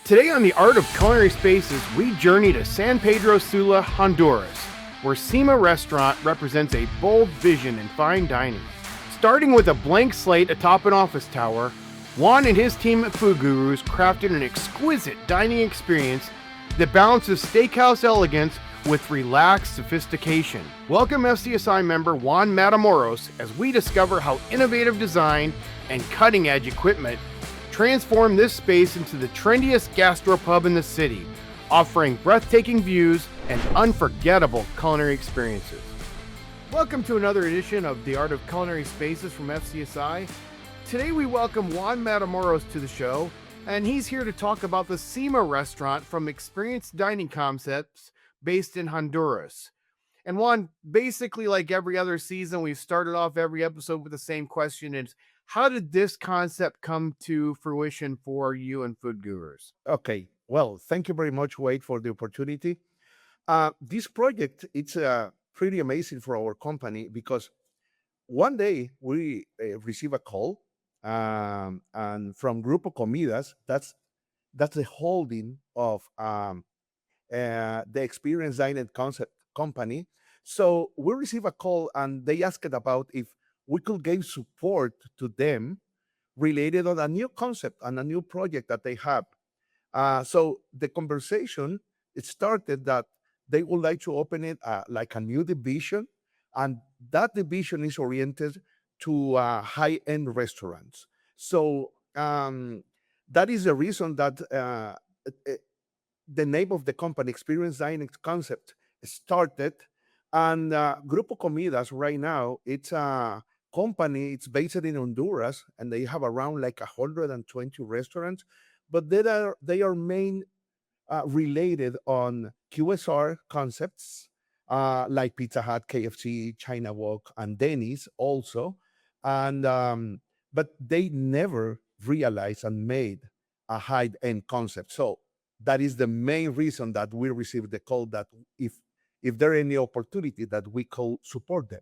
Today on the Art of Culinary Spaces, we journey to San Pedro Sula, Honduras, where CIMA Restaurant represents a bold vision in fine dining. Starting with a blank slate atop an office tower, Juan and his team at Food Gurus crafted an exquisite dining experience that balances steakhouse elegance with relaxed sophistication. Welcome FCSI member Juan Matamoros as we discover how innovative design and cutting-edge equipment transform this space into the trendiest gastropub in the city, offering breathtaking views and unforgettable culinary experiences. Welcome to another edition of the Art of Culinary Spaces from FCSI. Today we welcome Juan Matamoros to the show, and he's here to talk about the CIMA restaurant from Experienced Dining Concepts based in Honduras. And Juan, basically like every other season, we've started off every episode with the same question. Is how did this concept come to fruition for you and Food Gurus? Okay, well, thank you very much, Wade, for the opportunity. This project, it's pretty amazing for our company because one day we receive a call and from Grupo Comidas, that's the holding of the Experienced Dining Concept Company. So we receive a call and they asked about if we could give support to them related on a new concept and a new project that they have. So the conversation, it started that they would like to open it like a new division, and that division is oriented to high-end restaurants. So that is the reason that the name of the company, Experience Dining Concept, started. And Grupo Comidas right now, it's a company, it's based in Honduras, and they have around like 120 restaurants, but they are main related on QSR concepts like Pizza Hut, KFC, China Walk, and Denny's also. And but they never realized and made a high-end concept. So that is the main reason that we received the call that if there any opportunity that we could support them.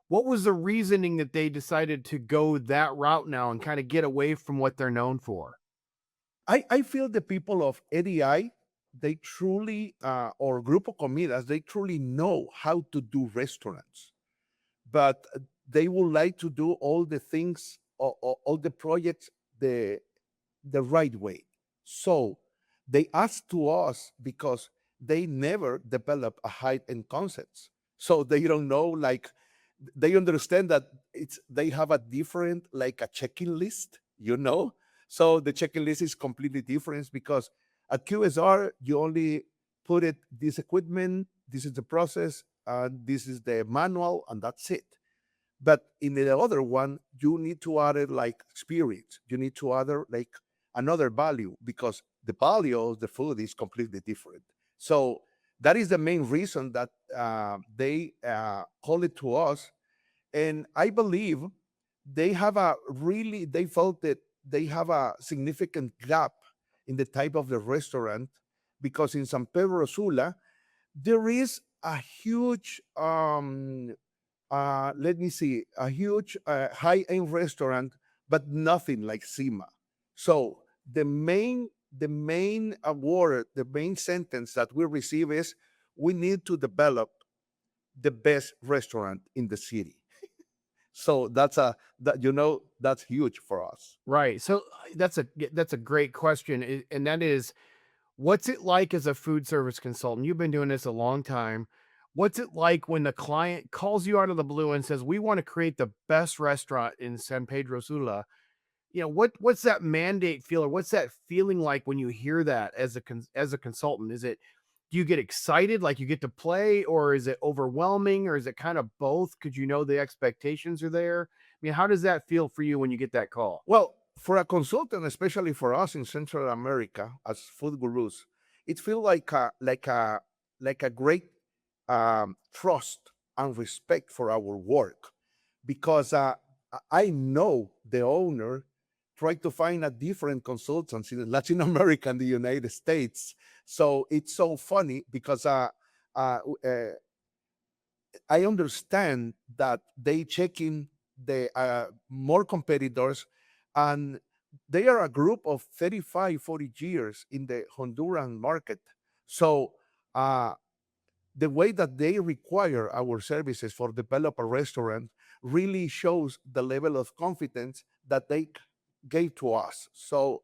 What was the reasoning that they decided to go that route now and kind of get away from what they're known for? I feel the people of ADI, they truly, or Grupo Comidas, they truly know how to do restaurants, but they would like to do all the things, all the projects the right way. So they asked to us because they never develop a high-end concepts. So they don't know, like, they understand that they have a different, like a checking list, you know? So the checking list is completely different because at QSR, you only put it, this equipment, this is the process, and this is the manual, and that's it. But in the other one, you need to add it like experience. You need to add like another value because the value of the food is completely different. So that is the main reason that they call it to us. And I believe they felt that they have a significant gap in the type of the restaurant because in San Pedro Sula, there is a huge, a huge high-end restaurant, but nothing like CIMA. So the main award, the main sentence that we receive is we need to develop the best restaurant in the city. So that's huge for us. Right. So that's a great question, and that is, what's it like as a food service consultant? You've been doing this a long time. What's it like when the client calls you out of the blue and says, "We want to create the best restaurant in San Pedro Sula"? What's that mandate feel, or what's that feeling like when you hear that as a consultant? Do you get excited, like you get to play, or is it overwhelming, or is it kind of both? Because the expectations are there. I mean, how does that feel for you when you get that call? Well, for a consultant, especially for us in Central America as food gurus, it feels like a great trust and respect for our work because I know the owner tried to find a different consultants in Latin America and the United States. So it's so funny because I understand that they checking the more competitors, and they are a group of 35, 40 years in the Honduran market. So uh, the way that they require our services for develop a restaurant really shows the level of confidence that they gave to us. So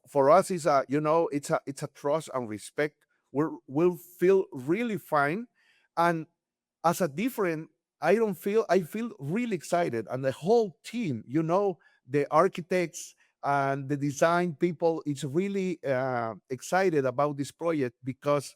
for us, it's a it's a trust and respect. We'll feel really fine, and as a different, I feel really excited, and the whole team, the architects and the design people, it's really excited about this project because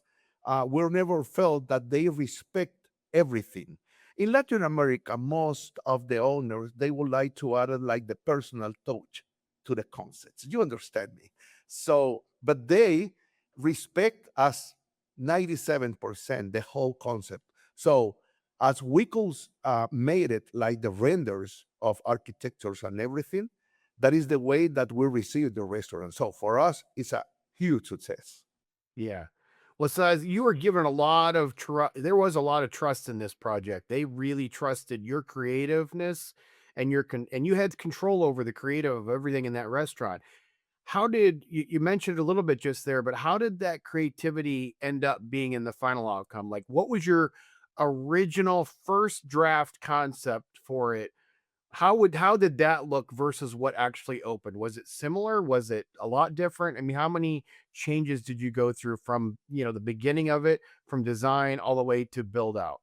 we've never felt that they respect everything. In Latin America, most of the owners, they would like to add like the personal touch to the concepts. You understand me? So, but they respect us 97% the whole concept. So as we could made it like the renders of architectures and everything, that is the way that we receive the restaurant. So for us, it's a huge success. Yeah. Well, so as you were given a lot of trust, there was a lot of trust in this project. They really trusted your creativeness and and you had control over the creative of everything in that restaurant. How did you mentioned a little bit just there, but how did that creativity end up being in the final outcome? Like, what was your original first draft concept for it? How did that look versus what actually opened? Was it similar? Was it a lot different? I mean, how many changes did you go through from, the beginning of it, from design all the way to build out?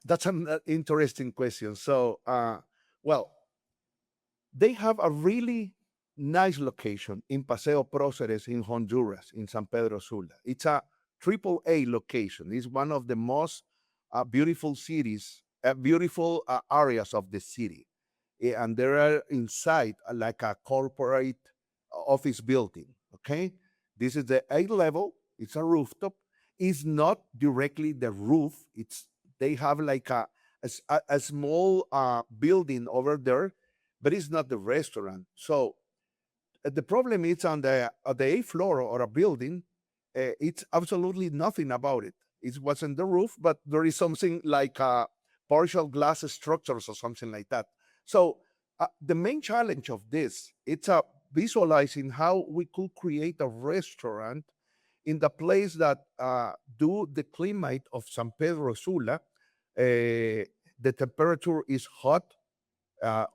That's an interesting question. So, well, they have a really nice location in Paseo Próceres in Honduras, in San Pedro Sula. It's a triple A location. It's one of the most beautiful cities, beautiful areas of the city. And there are inside like a corporate office building. Okay, this is the 8th level. It's a rooftop. It's not directly the roof. It's they have like a small building over there, but it's not the restaurant. So the problem is on the 8th floor or a building. It's absolutely nothing about it. It wasn't the roof, but there is something like partial glass structures or something like that. So the main challenge of this, it's visualizing how we could create a restaurant in the place that do the climate of San Pedro Sula. The temperature is hot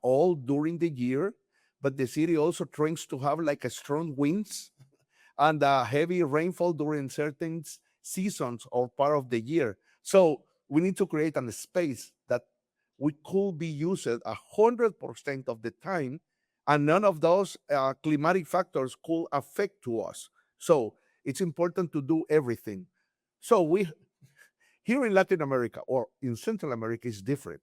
all during the year, but the city also tends to have like a strong winds and heavy rainfall during certain seasons or part of the year. So we need to create a space that we could be used 100% of the time, and none of those climatic factors could affect to us. So it's important to do everything. So we here in Latin America or in Central America is different.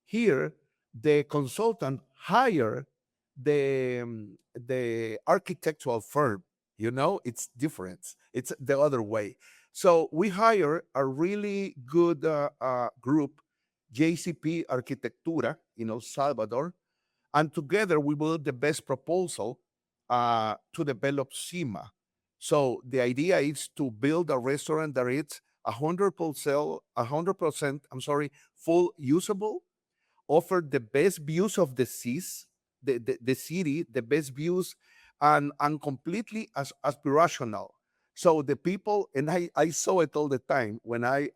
Here, the consultant hire the architectural firm. It's different. It's the other way. So we hire a really good group, JCP Arquitectura in El Salvador, and together we build the best proposal to develop CIMA. So the idea is to build a restaurant that is 100%, I'm sorry, full usable, offer the best views of the seas, the city, the best views, and completely as aspirational. So the people, and I saw it all the time when I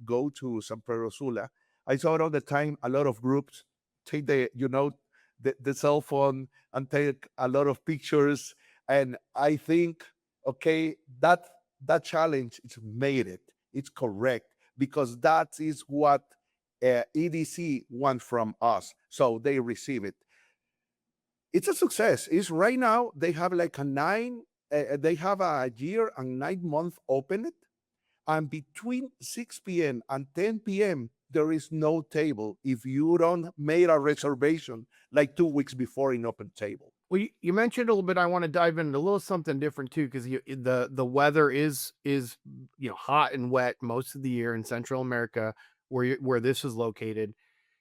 go to San Pedro Sula. I saw it all the time. A lot of groups take the cell phone and take a lot of pictures. And I think, okay, that challenge is made it. It's correct because that is what EDC want from us. So they receive it. It's a success. It's right now they have like they have a year and 9 month open it, and between 6 p.m. and 10 p.m. there is no table if you don't made a reservation like 2 weeks before in open table. Well, you mentioned a little bit. I want to dive into a little something different too, because the weather is hot and wet most of the year in Central America, where this is located.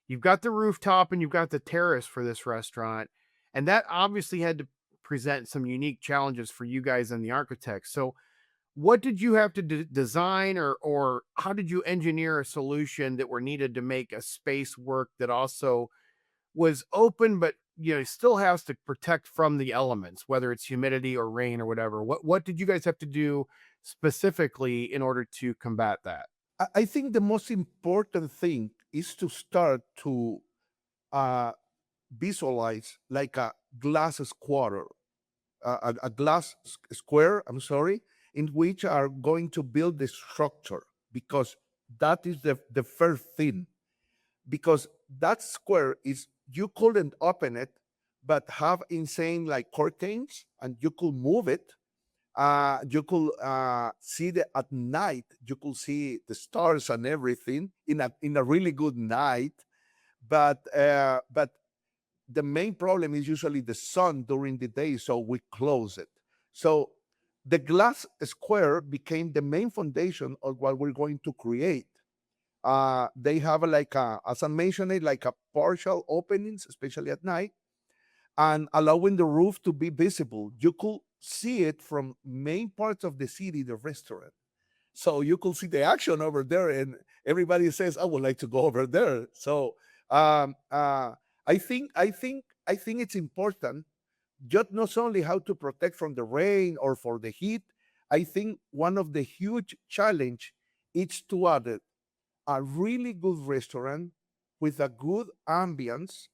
You've got the rooftop and you've got the terrace for this restaurant, and that obviously had to present some unique challenges for you guys and the architects. So, what did you have to design, or how did you engineer a solution that were needed to make a space work that also was open but still has to protect from the elements, whether it's humidity or rain or whatever. What did you guys have to do specifically in order to combat that? I think the most important thing is to start to uh, visualize like a glass square, a glass square, I'm sorry, in which are going to build the structure, because that is the first thing. Because that square is, you couldn't open it, but have insane like curtains, and you could move it. You could see the at night. You could see the stars and everything in a really good night. But the main problem is usually the sun during the day, so we close it. So the glass square became the main foundation of what we're going to create. They have like as I mentioned it, like a partial openings, especially at night, and allowing the roof to be visible. You could see it from main parts of the city, the restaurant. So you could see the action over there, and everybody says, "I would like to go over there." So um, uh, I think it's important just not only how to protect from the rain or for the heat. I think one of the huge challenge is to add a really good restaurant with a good ambience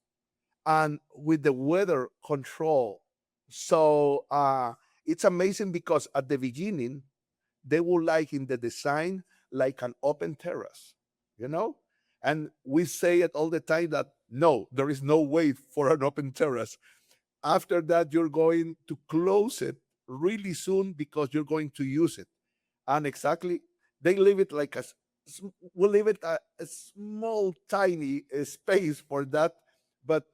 and with the weather control. So it's amazing because at the beginning, they would like in the design like an open terrace, you know? And we say it all the time that no, there is no way for an open terrace. After that, you're going to close it really soon because you're going to use it. And exactly, they leave it like we'll leave it a small, tiny space for that. But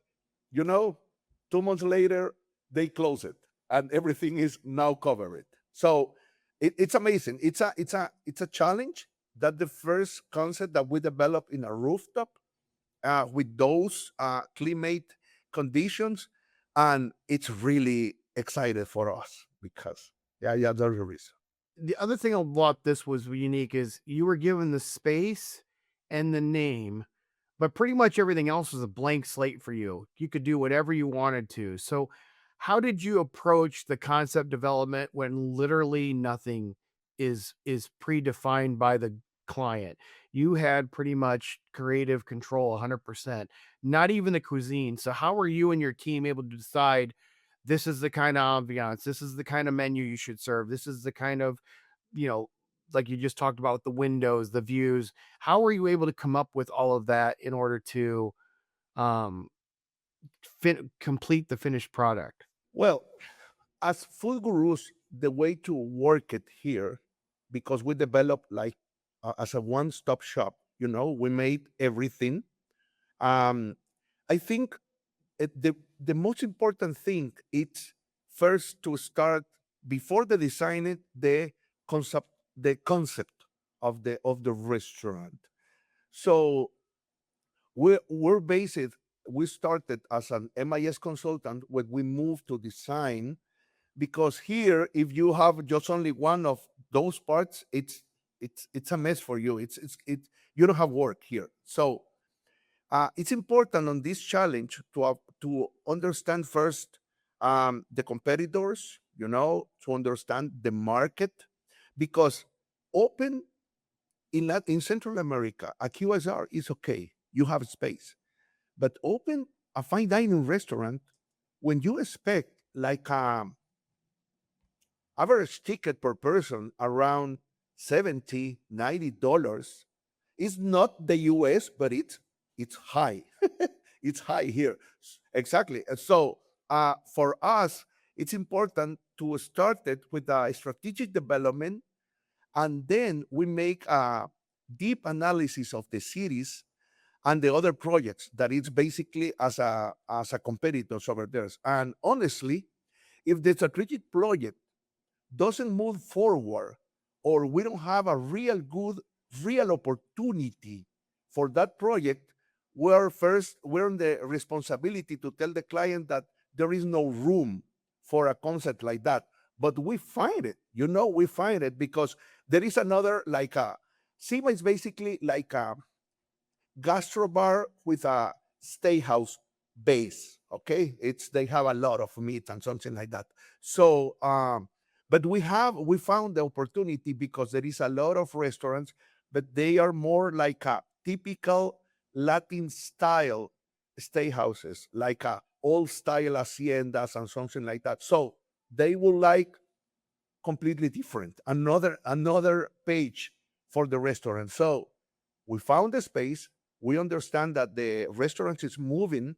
you know, 2 months later, they close it and everything is now covered. So it's amazing. It's a challenge. That the first concept that we developed in a rooftop with those climate conditions, and it's really excited for us because yeah, that's the reason. The other thing about this was unique is you were given the space and the name, but pretty much everything else was a blank slate for you. You could do whatever you wanted to. So, how did you approach the concept development when literally nothing is predefined by the client? You had pretty much creative control 100%, not even the cuisine. So, how were you and your team able to decide this is the kind of ambiance, this is the kind of menu you should serve, this is the kind of, you know, like you just talked about with the windows, the views. How were you able to come up with all of that in order to um complete the finished product? Well, as food gurus, the way to work it here, because we developed like as a one-stop shop, we made everything. Um, I think the most important thing is first to start before the designing concept the concept of the restaurant. So we started as an MIS consultant when we moved to design, because here if you have just only one of those parts, it's a mess for you. You don't have work here. So it's important on this challenge to understand first the competitors, to understand the market, because open in Central America, a QSR is okay. You have space, but open a fine dining restaurant when you expect like average ticket per person around 70 $90. It's not the US, but it's high. It's high here. Exactly. And so for us, it's important to start it with a strategic development, and then we make a deep analysis of the cities and the other projects that it's basically as a competitors over there. And honestly, if the strategic project doesn't move forward, or we don't have a real opportunity for that project, we're in the responsibility to tell the client that there is no room for a concept like that. But we find it, we find it because there is another, like a CIMA is basically like a gastro bar with a steakhouse base. Okay, it's they have a lot of meat and something like that. So, but we found the opportunity because there is a lot of restaurants, but they are more like a typical Latin style steakhouses, like a old style haciendas and something like that. So they will like completely different, another page for the restaurant. So we found the space. We understand that the restaurant is moving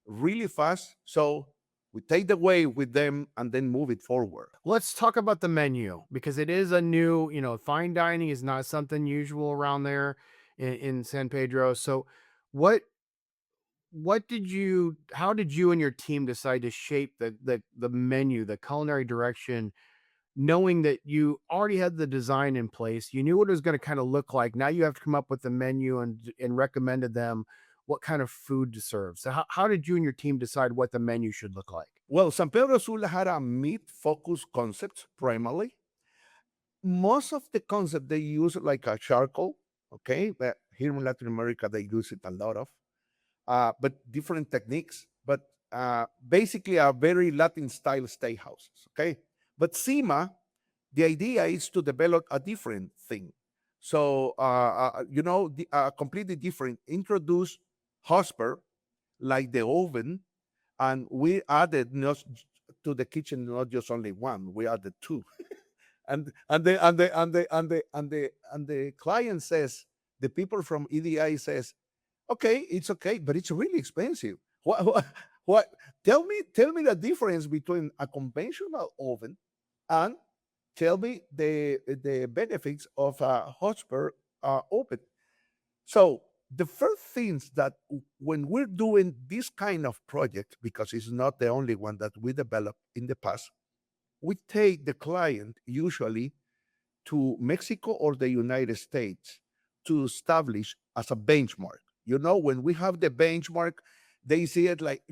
really fast, so we take the way with them and then move it forward. Let's talk about the menu because it is a new, fine dining is not something usual around there in San Pedro. So, what how did you and your team decide to shape the menu, the culinary direction, knowing that you already had the design in place, you knew what it was going to kind of look like. Now you have to come up with the menu and recommended them what kind of food to serve. So how did you and your team decide what the menu should look like? Well, San Pedro Sula had a meat focused concept primarily. Most of the concept they use like a charcoal, okay? But here in Latin America, they use it a lot of, but different techniques. But basically, are very Latin style steakhouses, okay? But CIMA, the idea is to develop a different thing. So, completely different. Introduce hosper, like the oven, and we added not to the kitchen, not just only one, we added two. And the client says, the people from EDI says, okay, it's okay, but it's really expensive. What? Tell me the difference between a conventional oven and tell me the benefits of a hotspur oven. So the first things that when we're doing this kind of project, because it's not the only one that we developed in the past, we take the client usually to Mexico or the United States to establish as a benchmark. When we have the benchmark, they see it like,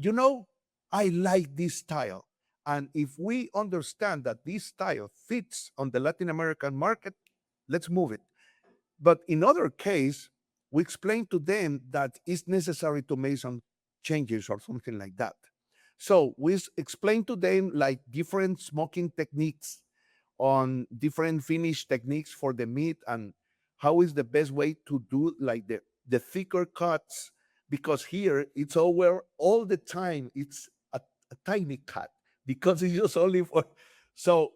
I like this style. And if we understand that this style fits on the Latin American market, let's move it. But in other case, we explain to them that it's necessary to make some changes or something like that. So we explain to them like different smoking techniques on different finish techniques for the meat and how is the best way to do like the thicker cuts, because here it's all the time it's a tiny cut because it's just only for. So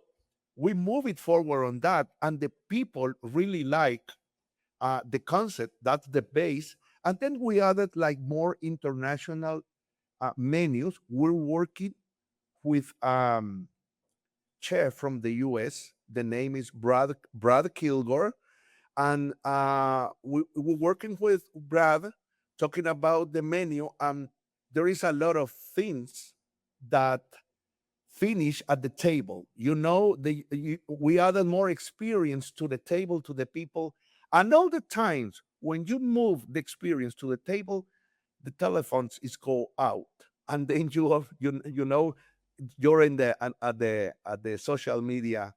we move it forward on that, and the people really like the concept. That's the base, and then we added like more international menus. We're working with chef from the US. The name is Brad Kilgore, and we're working with Brad, talking about the menu. And there is a lot of things that finish at the table. We added more experience to the table, to the people, and all the times when you move the experience to the table, the telephones is go out, and then you're in at the social media,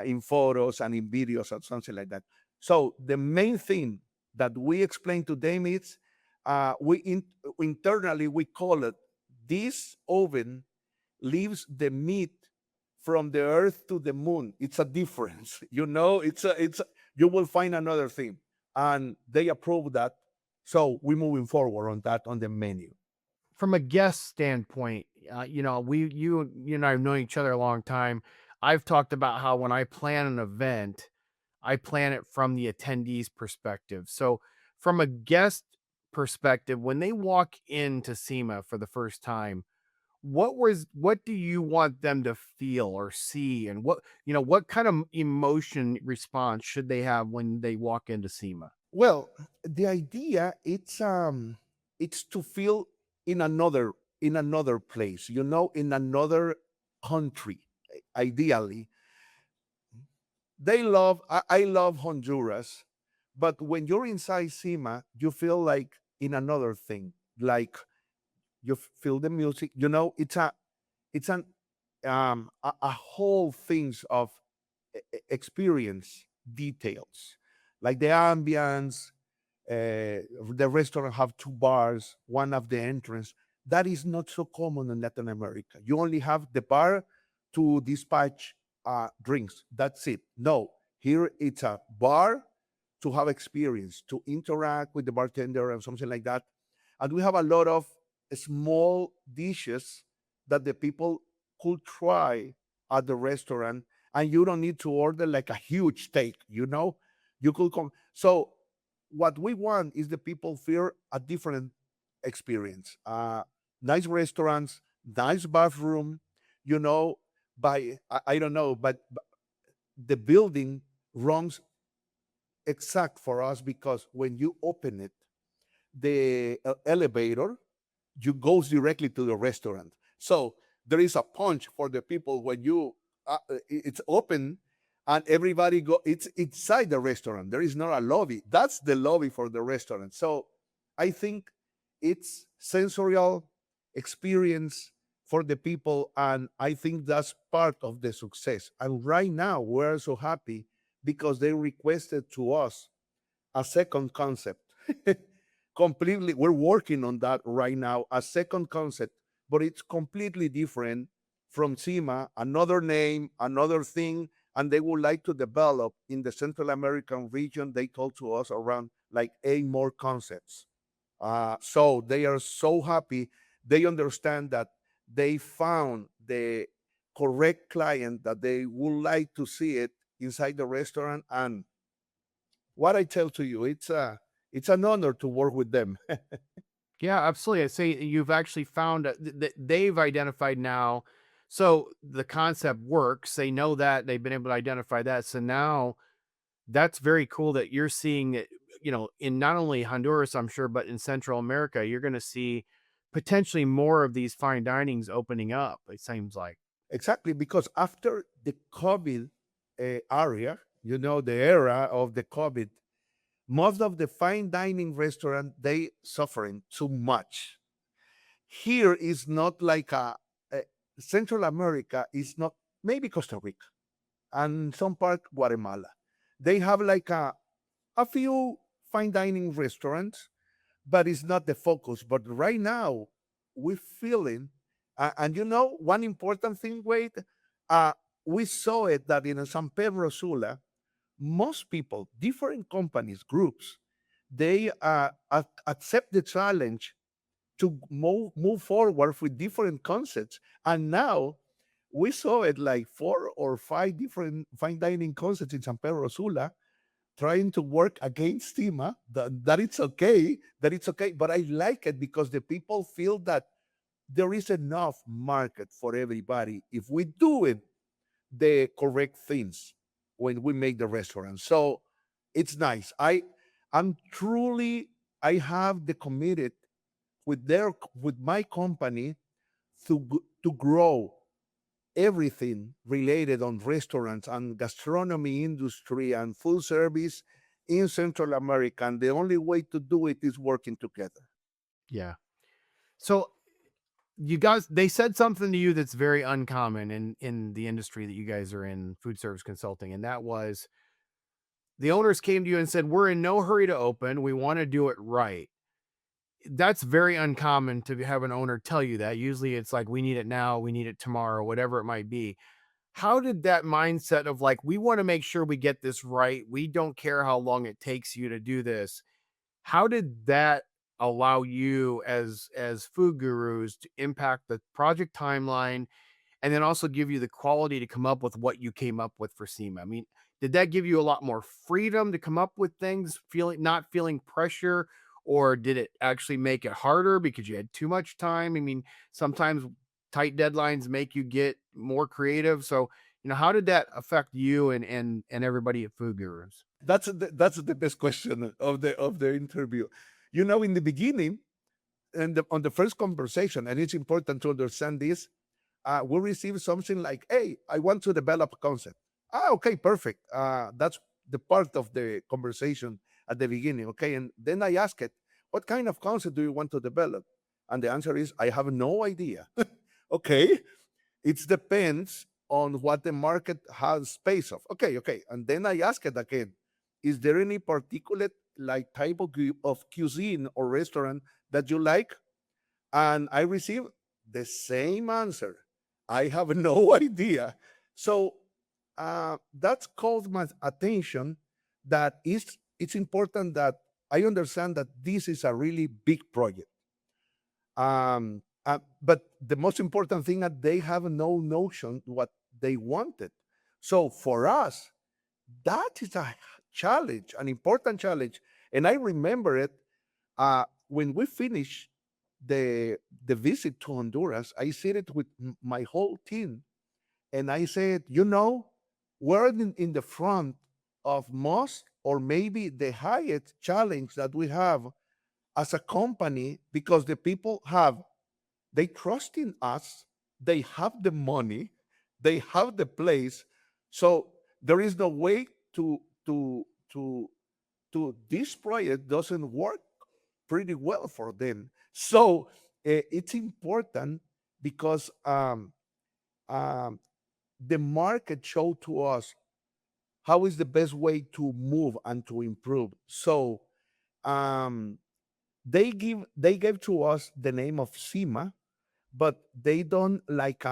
in photos and in videos and something like that. So the main thing that we explain to them is, internally we call it, this oven leaves the meat from the earth to the moon. It's a difference. You will find another thing, and they approve that. So we're moving forward on that on the menu. From a guest standpoint, you and I have known each other a long time. I've talked about how when I plan an event, I plan it from the attendees' perspective. So, from a guest perspective, when they walk into SEMA for the first time, what do you want them to feel or see, and what kind of emotion response should they have when they walk into SEMA? Well, the idea it's to feel in another place, in another country. Ideally, I love Honduras, but when you're inside SEMA, you feel like in another thing. Like you feel the music. It's a whole things of experience details, like the ambience. The restaurant have two bars, one of the entrance. That is not so common in Latin America. You only have the bar to dispatch drinks. That's it. No, here it's a bar to have experience, to interact with the bartender and something like that. And we have a lot of small dishes that the people could try at the restaurant, and you don't need to order like a huge steak, you know? You could come. So what we want is the people feel a different experience. Nice restaurants, nice bathroom, you know, I don't know, but the building runs exact for us because when you open it, the elevator, you goes directly to the restaurant. So there is a punch for the people when you it's open and everybody go. It's inside the restaurant. There is not a lobby. That's the lobby for the restaurant. So I think it's sensorial experience for the people, and I think that's part of the success. And right now we're so happy because they requested to us a second concept. Completely, we're working on that right now, a second concept, but it's completely different from CIMA, another name, another thing, and they would like to develop in the Central American region. They told to us around like 8 more concepts. So they are so happy. They understand that they found the correct client that they would like to see it inside the restaurant. And what I tell to you, it's an honor to work with them. Yeah, absolutely. I say you've actually found that they've identified now. So the concept works. They know that they've been able to identify that. So now that's very cool that you're seeing it, in not only Honduras, I'm sure, but in Central America, you're going to see potentially more of these fine dinings opening up. It seems like. Exactly, because after the COVID area, the era of the COVID, most of the fine dining restaurant they suffering too much. Here is not like a Central America is not, maybe Costa Rica and some part Guatemala. They have like a few fine dining restaurants, but it's not the focus. But right now, we're feeling, and one important thing, Wade, uh, we saw it that in San Pedro Sula, most people, different companies, groups, they accept the challenge to move forward with different concepts. And now we saw it like 4 or 5 different fine dining concepts in San Pedro Sula trying to work against CIMA, that it's okay. But I like it because the people feel that there is enough market for everybody if we do it the correct things when we make the restaurant. So it's nice. I'm truly, I have the committed with my company to grow everything related on restaurants and gastronomy industry and food service in Central America. And the only way to do it is working together. Yeah. So you guys, they said something to you that's very uncommon in the industry that you guys are in, food service consulting, and that was the owners came to you and said, "We're in no hurry to open. We want to do it right." That's very uncommon to have an owner tell you that. Usually it's like, "We need it now, we need it tomorrow," whatever it might be. How did that mindset of like, "We want to make sure we get this right. We don't care how long it takes you to do this." How did that allow you as food gurus to impact the project timeline and then also give you the quality to come up with what you came up with for SEMA? I mean, did that give you a lot more freedom to come up with things, not feeling pressure, or did it actually make it harder because you had too much time? I mean, sometimes tight deadlines make you get more creative. So, how did that affect you and everybody at Food Gurus? That's the best question of the interview. In the beginning, and on the first conversation, and it's important to understand this, we received something like, "Hey, I want to develop a concept." Okay, perfect. That's the part of the conversation at the beginning. Okay, and then I asked it, "What kind of concept do you want to develop?" And the answer is, "I have no idea." Okay, it depends on what the market has space of. Okay. And then I ask it again, is there any particular like type of cuisine or restaurant that you like? And I received the same answer. I have no idea. So that called my attention that it's important that I understand that this is a really big project. But the most important thing that they have no notion what they wanted. So for us, that is a challenge, an important challenge. And I remember it when we finished the visit to Honduras. I said it with my whole team, and I said, we're in the front of most or maybe the highest challenge that we have as a company, because the people they trust in us, they have the money, they have the place. So there is no way to this project doesn't work pretty well for them. So it's important because the market showed to us how is the best way to move and to improve. So um, they gave to us the name of CIMA, but they don't make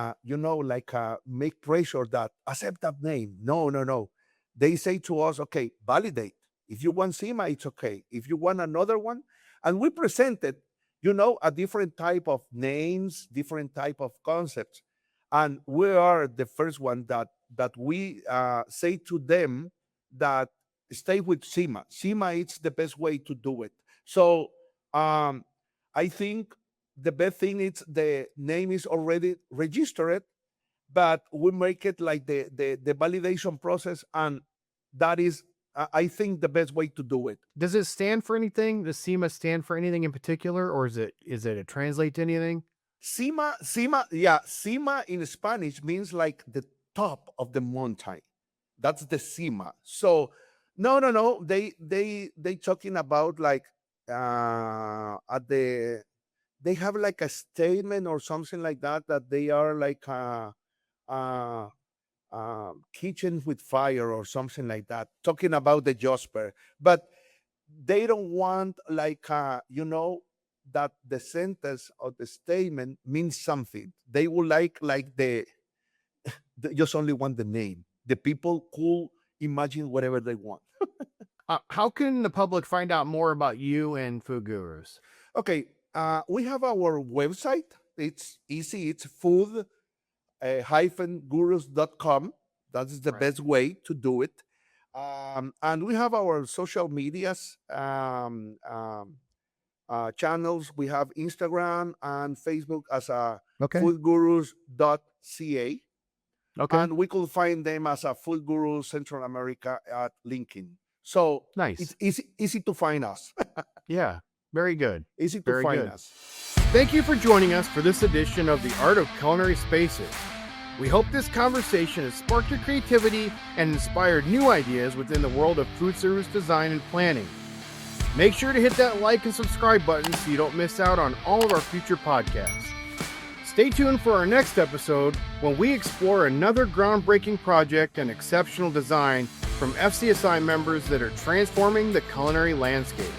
pressure that accept that name. No, no, no. They say to us, okay, validate. If you want CIMA, it's okay. If you want another one, and we presented, a different type of names, different type of concepts, and we are the first one that we say to them that stay with CIMA. CIMA is the best way to do it. So I think the best thing is the name is already registered, but we make it like the validation process, and that is, I think, the best way to do it. Does it stand for anything? Does CIMA stand for anything in particular, or is it translate to anything? CIMA, CIMA in Spanish means like the top of the mountain. That's the CIMA. So no. They talking about like they have like a statement or something like that they are like kitchen with fire or something like that, talking about the Josper. But they don't want like that the sentence or the statement means something. They would like the just only want the name. The people could imagine whatever they want. How can the public find out more about you and Food Gurus? Okay, we have our website. It's easy. It's food-gurus.com. That is the best way to do it. And we have our social medias channels. We have Instagram and Facebook as foodgurus.ca. Okay. And we could find them as a Food Gurus Central America at LinkedIn. So nice. It's easy to find us. Yeah, very good. Easy to find us. Thank you for joining us for this edition of the Art of Culinary Spaces. We hope this conversation has sparked your creativity and inspired new ideas within the world of food service design and planning. Make sure to hit that like and subscribe button so you don't miss out on all of our future podcasts. Stay tuned for our next episode when we explore another groundbreaking project and exceptional design from FCSI members that are transforming the culinary landscape.